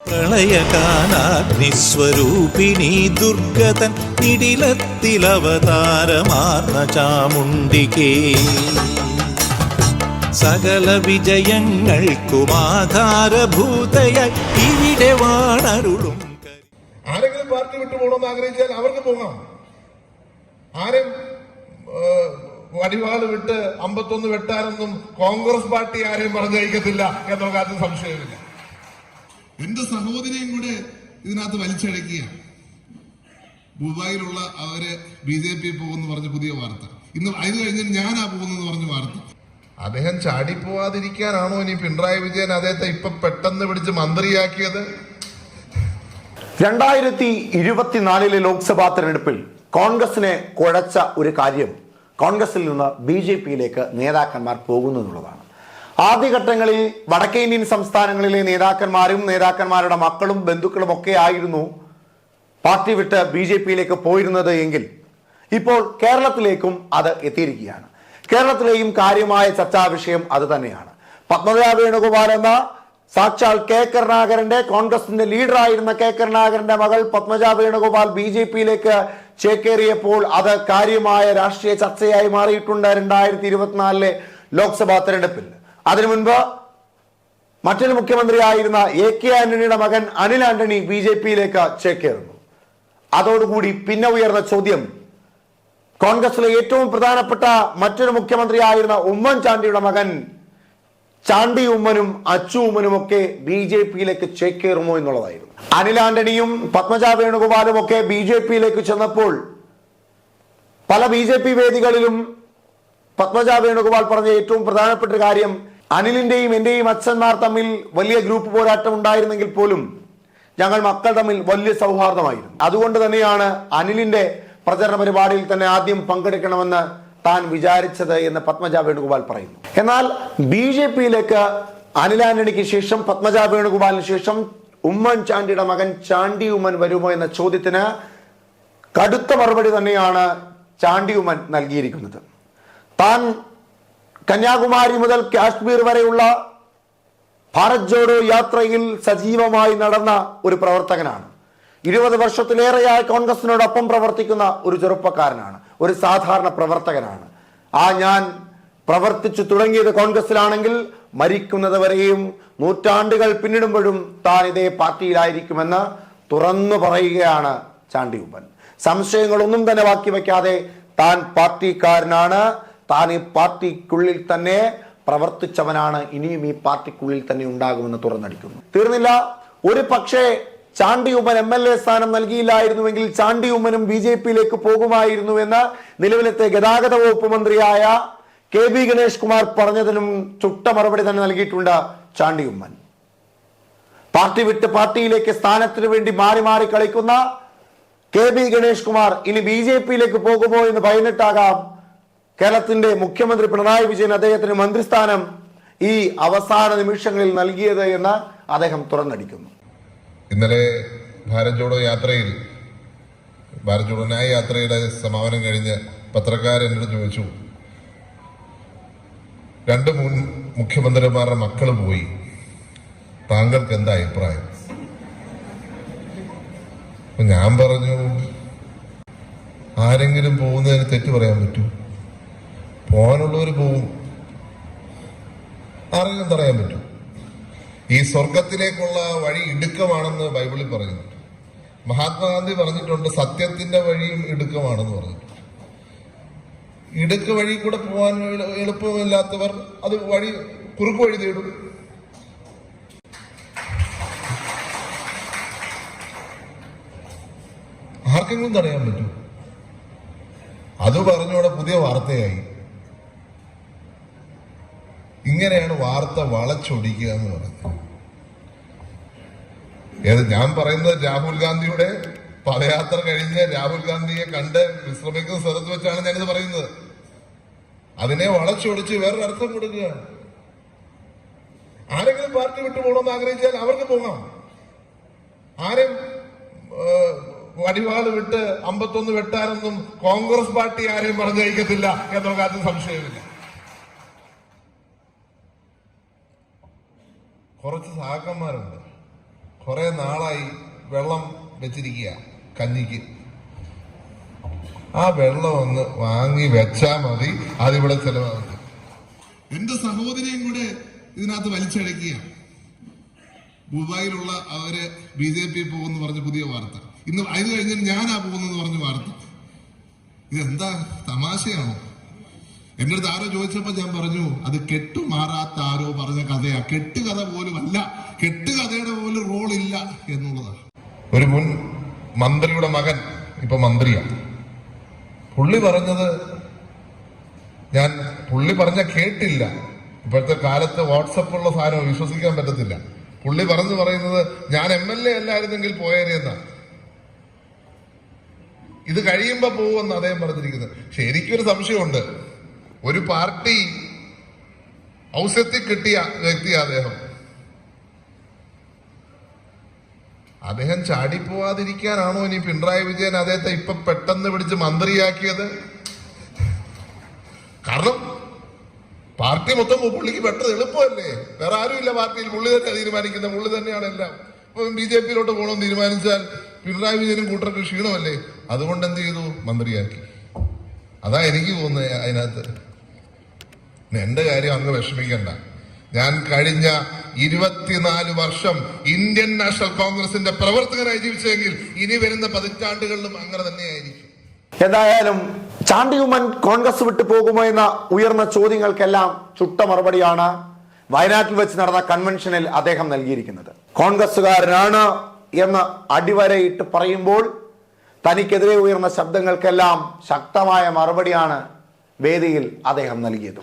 പ്രളയകാലാഗ്നിസ്വരൂപിണി ദുർഗതൻ ഇടിലത്തിലവതാരമാർന്ന ചാമുണ്ടികേ സകല വിജയങ്ങൾക്കും ആധാരഭൂതയായി ഇവിടെ വാണരുളും. ആരെങ്കിലും പാർട്ടി വിട്ടു പോകണമെന്ന് ആഗ്രഹിച്ചാൽ അവർക്ക് പോകാം. ആരും വടിവാള് വിട്ട് 51 വെട്ടാനൊന്നും കോൺഗ്രസ് പാർട്ടി ആരെയും പറഞ്ഞയക്കത്തില്ല എന്നുള്ള കാര്യത്തിൽ സംശയമില്ല. എന്റെ സഹോദരിയും കൂടെ ഇതിനകത്ത് വലിച്ചഴക്കിയ ദുബായിലുള്ള അവര് BJP പോകുന്നു പറഞ്ഞ പുതിയ വാർത്ത. ഇന്ന് അത് കഴിഞ്ഞ് ഞാനാ പോകുന്നെന്ന് പറഞ്ഞ വാർത്ത. അദ്ദേഹം ചാടിപ്പോവാതിരിക്കാനാണോ ഇനി പിണറായി വിജയൻ അദ്ദേഹത്തെ ഇപ്പൊ പെട്ടെന്ന് പിടിച്ച് മന്ത്രിയാക്കിയത്? 2024 ലോക്സഭാ തെരഞ്ഞെടുപ്പിൽ കോൺഗ്രസിനെ കുഴച്ച ഒരു കാര്യം കോൺഗ്രസിൽ നിന്ന് BJPയിലേക്ക് നേതാക്കന്മാർ പോകുന്നു എന്നുള്ളതാണ്. ആദ്യഘട്ടങ്ങളിൽ വടക്കേ ഇന്ത്യൻ സംസ്ഥാനങ്ങളിലെ നേതാക്കന്മാരും നേതാക്കന്മാരുടെ മക്കളും ബന്ധുക്കളും ഒക്കെ ആയിരുന്നു പാർട്ടി വിട്ട് BJPയിലേക്ക് പോയിരുന്നത് എങ്കിൽ ഇപ്പോൾ കേരളത്തിലേക്കും അത് എത്തിയിരിക്കുകയാണ്. കേരളത്തിലെയും കാര്യമായ ചർച്ചാ വിഷയം അത് തന്നെയാണ്. പത്മജ വേണുഗോപാൽ എന്ന സാക്ഷാൽ കെ കരുണാകരന്റെ കോൺഗ്രസിന്റെ ലീഡറായിരുന്ന കെ കരുണാകരന്റെ മകൾ പത്മജ വേണുഗോപാൽ BJPയിലേക്ക് ചേക്കേറിയപ്പോൾ അത് കാര്യമായ രാഷ്ട്രീയ ചർച്ചയായി മാറിയിട്ടുണ്ട് 2024 ലോക്സഭാ തെരഞ്ഞെടുപ്പിൽ. അതിനു മുൻപ് മറ്റൊരു മുഖ്യമന്ത്രിയായിരുന്ന AK ആന്റണിയുടെ മകൻ അനിൽ ആന്റണി BJPയിലേക്ക് ചേക്കേറുന്നു. അതോടുകൂടി പിന്നെ ഉയർന്ന ചോദ്യം, കോൺഗ്രസിലെ ഏറ്റവും പ്രധാനപ്പെട്ട മറ്റൊരു മുഖ്യമന്ത്രിയായിരുന്ന ഉമ്മൻചാണ്ടിയുടെ മകൻ ചാണ്ടി ഉമ്മനും അച്ചു ഉമ്മനും ഒക്കെ BJPയിലേക്ക് ചേക്കേറുമോ എന്നുള്ളതായിരുന്നു. അനിൽ ആന്റണിയും പത്മജ വേണുഗോപാലും ഒക്കെ BJPയിലേക്ക് ചെന്നപ്പോൾ പല BJP വേദികളിലും പത്മജ വേണുഗോപാൽ പറഞ്ഞ ഏറ്റവും പ്രധാനപ്പെട്ട കാര്യം, അനിലിന്റെയും എന്റെയും അച്ഛന്മാർ തമ്മിൽ വലിയ ഗ്രൂപ്പ് പോരാട്ടം ഉണ്ടായിരുന്നെങ്കിൽ പോലും ഞങ്ങൾ മക്കൾ തമ്മിൽ വലിയ സൗഹാർദ്ദമായിരുന്നു. അതുകൊണ്ട് തന്നെയാണ് അനിലിന്റെ പ്രചരണ പരിപാടിയിൽ തന്നെ ആദ്യം പങ്കെടുക്കണമെന്ന് താൻ വിചാരിച്ചത് എന്ന് പത്മജ വേണുഗോപാൽ പറയുന്നു. എന്നാൽ BJPയിലേക്ക് അനിൽ ആന്റണിക്ക് ശേഷം പത്മജ വേണുഗോപാലിന് ശേഷം ഉമ്മൻചാണ്ടിയുടെ മകൻ ചാണ്ടി ഉമ്മൻ വരുമോ എന്ന ചോദ്യത്തിന് കടുത്ത മറുപടി തന്നെയാണ് ചാണ്ടി ഉമ്മൻ നൽകിയിരിക്കുന്നത്. താൻ കന്യാകുമാരി മുതൽ കാശ്മീർ വരെയുള്ള ഭാരത് ജോഡോ യാത്രയിൽ സജീവമായി നടന്ന ഒരു പ്രവർത്തകനാണ്. 20 വർഷത്തിലേറെയായി കോൺഗ്രസിനോടൊപ്പം പ്രവർത്തിക്കുന്ന ഒരു ചെറുപ്പക്കാരനാണ്, ഒരു സാധാരണ പ്രവർത്തകനാണ്. ഞാൻ പ്രവർത്തിച്ചു തുടങ്ങിയത് കോൺഗ്രസിലാണെങ്കിൽ മരിക്കുന്നത് വരെയും നൂറ്റാണ്ടുകൾ പിന്നിടുമ്പോഴും താൻ ഇതേ പാർട്ടിയിലായിരിക്കുമെന്ന് തുറന്നു പറയുകയാണ് ചാണ്ടി ഉമ്മൻ. സംശയങ്ങളൊന്നും തന്നെ ബാക്കി വയ്ക്കാതെ താൻ പാർട്ടിക്കാരനാണ്, താൻ ഈ പാർട്ടിക്കുള്ളിൽ തന്നെ പ്രവർത്തിച്ചവനാണ്, ഇനിയും ഈ പാർട്ടിക്കുള്ളിൽ തന്നെ ഉണ്ടാകുമെന്ന് തുറന്നടിക്കുന്നു. തീർന്നില്ല, ഒരു പക്ഷേ ചാണ്ടി ഉമ്മൻ MLA സ്ഥാനം നൽകിയില്ലായിരുന്നുവെങ്കിൽ ചാണ്ടി ഉമ്മനും BJPയിലേക്ക് പോകുമായിരുന്നു എന്ന് നിലവിലത്തെ ഗതാഗത വകുപ്പ് മന്ത്രിയായ KB ഗണേഷ് കുമാർ പറഞ്ഞതിനും ചുട്ട മറുപടി തന്നെ നൽകിയിട്ടുണ്ട് ചാണ്ടി ഉമ്മൻ. പാർട്ടി വിട്ട് പാർട്ടിയിലേക്ക് സ്ഥാനത്തിന് വേണ്ടി മാറി മാറി കളിക്കുന്ന KB ഗണേഷ് കുമാർ ഇനി BJPയിലേക്ക് പോകുമോ എന്ന് ഭയന്നിട്ടാകാം കേരളത്തിന്റെ മുഖ്യമന്ത്രി പിണറായി വിജയൻ അദ്ദേഹത്തിന് മന്ത്രിസ്ഥാനം ഈ അവസാന നിമിഷങ്ങളിൽ നൽകിയത് എന്ന് അദ്ദേഹം തുറന്നടിക്കുന്നു. ഇന്നലെ ഭാരത് ജോഡോ ന്യായ യാത്രയുടെ സമാപനം കഴിഞ്ഞ് പത്രക്കാരൻ എന്നോട് ചോദിച്ചു, 2 മുൻ മുഖ്യമന്ത്രിമാരുടെ മക്കൾ പോയി, താങ്കൾക്ക് എന്താ അഭിപ്രായം? ഞാൻ പറഞ്ഞു, ആരെങ്കിലും പോകുന്നതിന് തെറ്റ് പറയാൻ പറ്റൂ? പോകാനുള്ളവർ പോവും, ആരെങ്കിലും തടയാൻ പറ്റും? ഈ സ്വർഗത്തിലേക്കുള്ള വഴി ഇടുക്കമാണെന്ന് ബൈബിളിൽ പറയുന്നുണ്ട്. മഹാത്മാഗാന്ധി പറഞ്ഞിട്ടുണ്ട്, സത്യത്തിന്റെ വഴിയും ഇടുക്കമാണെന്ന് പറഞ്ഞിട്ടുണ്ട്. ഇടുക്ക് വഴി കൂടെ പോകാൻ എളുപ്പമില്ലാത്തവർ അത് കുറുക്ക് വഴി തേടും. ആർക്കെങ്കിലും തടയാൻ പറ്റും? അത് പറഞ്ഞോടെ പുതിയ വാർത്തയായി. ഇങ്ങനെയാണ് വാർത്ത വളച്ചൊടിക്കുക എന്ന് പറയുന്നത്. ഞാൻ പറയുന്നത് രാഹുൽ ഗാന്ധിയുടെ പദയാത്ര കഴിഞ്ഞ് രാഹുൽ ഗാന്ധിയെ കണ്ട് വിശ്രമിക്കുന്ന സ്ഥലത്ത് വെച്ചാണ് ഞാനിത് പറയുന്നത്. അതിനെ വളച്ചൊടിച്ച് വേറൊരു അർത്ഥം കൊടുക്കുകയാണ്. ആരെങ്കിലും പാർട്ടി വിട്ടു പോകണമെന്ന് ആഗ്രഹിച്ചാൽ അവർക്ക് പോകാം. ആരും വടിവാള് വിട്ട് 51 വെട്ടാനൊന്നും കോൺഗ്രസ് പാർട്ടി ആരെയും പറഞ്ഞയക്കത്തില്ല എന്നുള്ള കാര്യത്തിൽ സംശയമില്ല. കുറച്ച് സഹാക്കന്മാരുണ്ട്, കുറെ നാളായി വെള്ളം വെച്ചിരിക്കുക കഞ്ഞിക്ക്. ആ വെള്ളം ഒന്ന് വാങ്ങി വെച്ചാ മതി, അതിവിടെ ചെലവാകുന്നു. എന്റെ സഹോദരിയും കൂടെ ഇതിനകത്ത് വലിച്ചഴക്കുക. ദുബായിലുള്ള അവര് BJP പോകുമെന്ന് പറഞ്ഞ പുതിയ വാർത്ത. ഇന്ന് അത് കഴിഞ്ഞിട്ട് ഞാനാ പോകുന്നെന്ന് പറഞ്ഞ വാർത്ത. ഇതെന്താ തമാശയാണോ? എന്റെ അടുത്ത് ആരോ ചോദിച്ചപ്പോ ഞാൻ പറഞ്ഞു, അത് കെട്ടുമാറാത്ത ആരോ പറഞ്ഞ കഥയാ. കെട്ടുകഥ പോലും അല്ല, കെട്ടുകഥയുടെ പോലും റോൾ ഇല്ല എന്നുള്ളതാണ്. ഒരു മുൻ മന്ത്രിയുടെ മകൻ ഇപ്പൊ മന്ത്രിയാണ്. പുള്ളി പറഞ്ഞത് പുള്ളി പറഞ്ഞ കേട്ടില്ല. ഇപ്പോഴത്തെ കാലത്ത് വാട്സപ്പുള്ള സാധനം വിശ്വസിക്കാൻ പറ്റത്തില്ല. പുള്ളി പറയുന്നത് ഞാൻ MLA അല്ലായിരുന്നെങ്കിൽ പോയേനെന്നാ. ഇത് കഴിയുമ്പോ പോവുമെന്ന് അദ്ദേഹം പറഞ്ഞിരിക്കുന്നത്. പക്ഷെ എനിക്കൊരു സംശയമുണ്ട്. ഒരു പാർട്ടി ഔഷധത്തിൽ കിട്ടിയ വ്യക്തിയാ അദ്ദേഹം ചാടിപ്പോവാതിരിക്കാനാണോ ഇനി പിണറായി വിജയൻ അദ്ദേഹത്തെ ഇപ്പൊ പെട്ടെന്ന് പിടിച്ച് മന്ത്രിയാക്കിയത്? കാരണം പാർട്ടി മൊത്തം പുള്ളിക്ക് പെട്ടെന്ന് എളുപ്പമല്ലേ, വേറെ ആരുമില്ല പാർട്ടിയിൽ, പുള്ളി തന്നെ തീരുമാനിക്കുന്ന, പുള്ളി തന്നെയാണ് എല്ലാം. ഇപ്പൊ BJPയിലോട്ട് പോകണമെന്ന് തീരുമാനിച്ചാൽ പിണറായി വിജയനും കൂട്ടർക്ക് ക്ഷീണമല്ലേ, അതുകൊണ്ട് എന്ത് ചെയ്തു, മന്ത്രിയാക്കി. അതാ എനിക്ക് തോന്നുന്നത് അതിനകത്ത്. എന്റെ കാര്യം അങ്ങ് വിഷമിക്കണ്ട. ഞാൻ കഴിഞ്ഞ 24 വർഷം ഇന്ത്യൻ നാഷണൽ കോൺഗ്രസിന്റെ പ്രവർത്തകനായി ജീവിച്ചെങ്കിൽ ഇനി വരുന്ന പതിറ്റാണ്ടുകളിലും അങ്ങനെ തന്നെയായിരിക്കും. എന്തായാലും ചാണ്ടി ഉമ്മൻ കോൺഗ്രസ് വിട്ടു പോകുമോ എന്ന ഉയർന്ന ചോദ്യങ്ങൾക്കെല്ലാം ചുട്ട മറുപടിയാണ് വയനാട്ടിൽ വെച്ച് നടന്ന കൺവെൻഷനിൽ അദ്ദേഹം നൽകിയിരിക്കുന്നത്. കോൺഗ്രസുകാരനാണ് എന്ന് അടിവരയിട്ട് പറയുമ്പോൾ തനിക്കെതിരെ ഉയർന്ന ശബ്ദങ്ങൾക്കെല്ലാം ശക്തമായ മറുപടിയാണ് വേദിയിൽ അദ്ദേഹം നൽകിയത്.